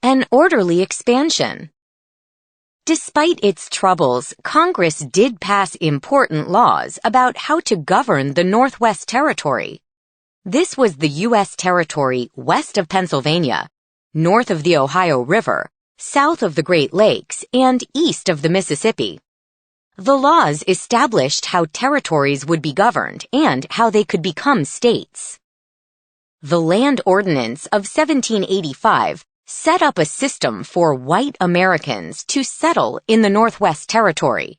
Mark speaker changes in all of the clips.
Speaker 1: An orderly expansion. Despite its troubles, Congress did pass important laws about how to govern the Northwest Territory. This was the U.S. territory west of Pennsylvania, north of the Ohio River, south of the Great Lakes, and east of the Mississippi. The laws established how territories would be governed and how they could become states. The Land Ordinance of 1785 set up a system for white Americans to settle in the Northwest Territory.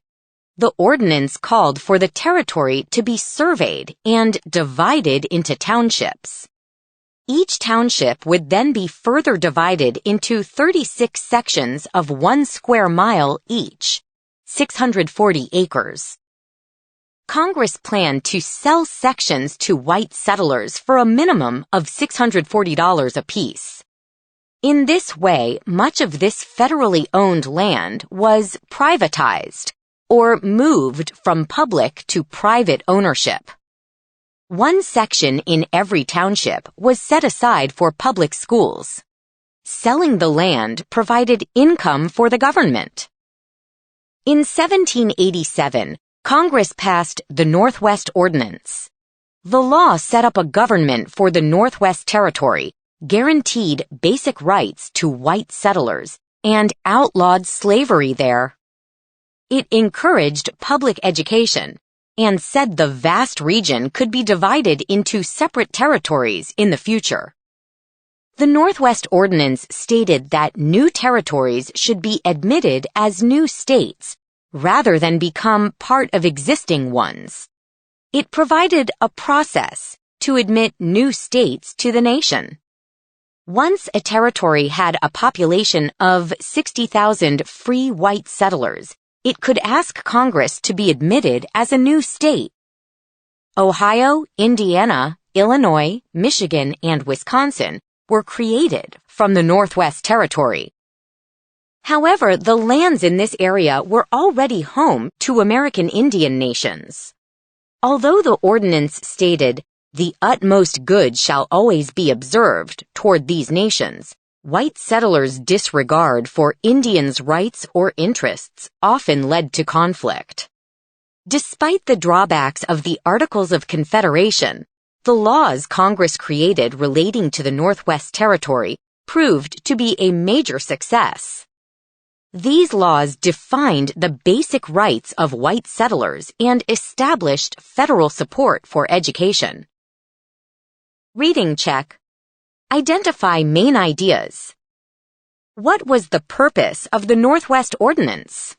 Speaker 1: The ordinance called for the territory to be surveyed and divided into townships. Each township would then be further divided into 36 sections of 1 square mile each, 640 acres. Congress planned to sell sections to white settlers for a minimum of $640 apiece. In this way, much of this federally owned land was privatized, or moved from public to private ownership. One section in every township was set aside for public schools. Selling the land provided income for the government. In 1787, Congress passed the Northwest Ordinance. The law set up a government for the Northwest Territory, guaranteed basic rights to white settlers, and outlawed slavery there. It encouraged public education and said the vast region could be divided into separate territories in the future. The Northwest Ordinance stated that new territories should be admitted as new states rather than become part of existing ones. It provided a process to admit new states to the nation. Once a territory had a population of 60,000 free white settlers, it could ask Congress to be admitted as a new state. Ohio, Indiana, Illinois, Michigan, and Wisconsin were created from the Northwest Territory. However, the lands in this area were already home to American Indian nations. Although the ordinance stated, "The utmost good shall always be observed toward these nations," white settlers' disregard for Indians' rights or interests often led to conflict. Despite the drawbacks of the Articles of Confederation, the laws Congress created relating to the Northwest Territory proved to be a major success. These laws defined the basic rights of white settlers and established federal support for education. Reading check. Identify main ideas. What was the purpose of the Northwest Ordinance?